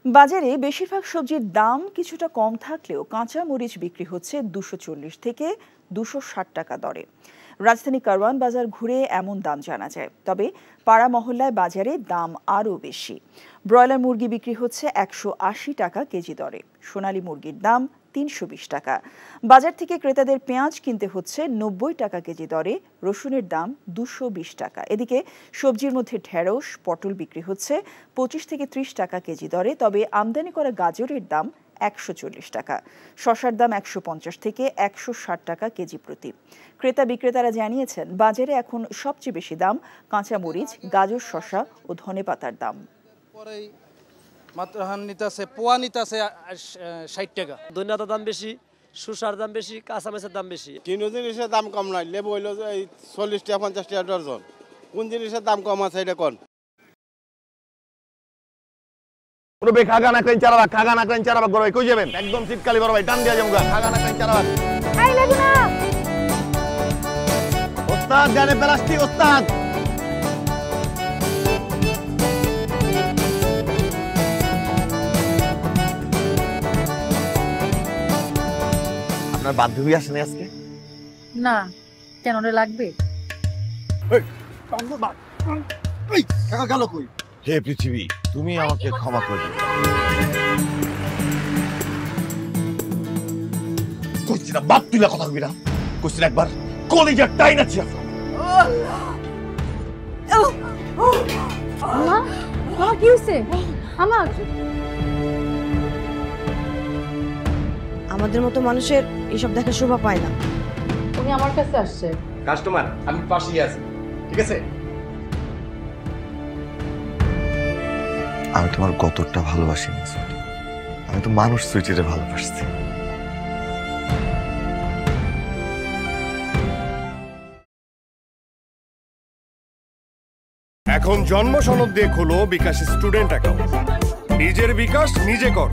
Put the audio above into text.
বাজারে বেশিরভাগ সবজির দাম কিছুটা কম থাকলেও কাঁচা মরিচ বিক্রি হচ্ছে 240 থেকে 260 টাকা দরে। রাজধানী কারওয়ান বাজার ঘুরে এমন দাম জানা যায়। তবে পাড়া মহল্লায় বাজারে দাম আরও বেশি। ব্রয়লার মুরগি বিক্রি হচ্ছে 180 টাকা কেজি দরে, সোনালী মুরগির দাম 320 টাকা। বাজার থেকে ক্রেতাদের পেঁয়াজ কিনতে হচ্ছে 90 টাকা কেজি দরে, রসুনের দাম 220 টাকা। এদিকে সবজির মধ্যে ঢেঁড়স, পটল বিক্রি হচ্ছে 25 থেকে 30 টাকা কেজি দরে, তবে আমদানি করা গাজরের দাম 140 টাকা। শসার দাম 150 থেকে 160 টাকা কেজি প্রতি। ক্রেতা বিক্রেতারা জানিয়েছেন, বাজারে এখন সবচেয়ে বেশি দাম কাঁচা মরিচ, গাজর, শসা ও ধনেপাতার দাম। মাত্র নিতেছে পোয়া নিতেছে 60 টাকা। ধনিয়ার দাম বেশি, শসার দাম বেশি, কাঁচা মাছের দাম বেশি। কোনো জিনিসের দাম কম নাই। লেবু হইলো এই 40 টাকা 50 টাকা ডজন। কোন জিনিসের দাম কম আছে এটা কোন? পুরো খাগা না করেন চারাবাগ, খাগা না করেন চারাবাগ বড় ভাই কই যাবেন? একদম শীতকালে বড় ভাই টান দিয়া যাবো, খাগা না করেন চারাবাগ। এই লাগু না ওস্তাদ জানে প্লাস্টিক ওস্তাদ। আপনার বান্ধবী আসেনি আজকে? না, কেন রে লাগবে? হে পৃথিবী, তুমি আমাকে ক্ষমা করে দিও। কইছি না বাপ তুইলা কথা কবি না, কইছি না একবার কলিজার টাইন আছে। কি হয়েছে? আমাদের মতো মানুষের এসব দেখার শোভা পায় না। উনি আমার কাছে আসছে। কাস্টমার আমি পাশেই আছি, ঠিক আছে? আমি তোমার কতটা ভালোবাসি, আমি তো মানুষ সুইটিরে ভালোবাসছি। এখন জন্ম সনদ দিয়ে খোলো বিকাশ স্টুডেন্ট অ্যাকাউন্ট। নিজের বিকাশ নিজে কর।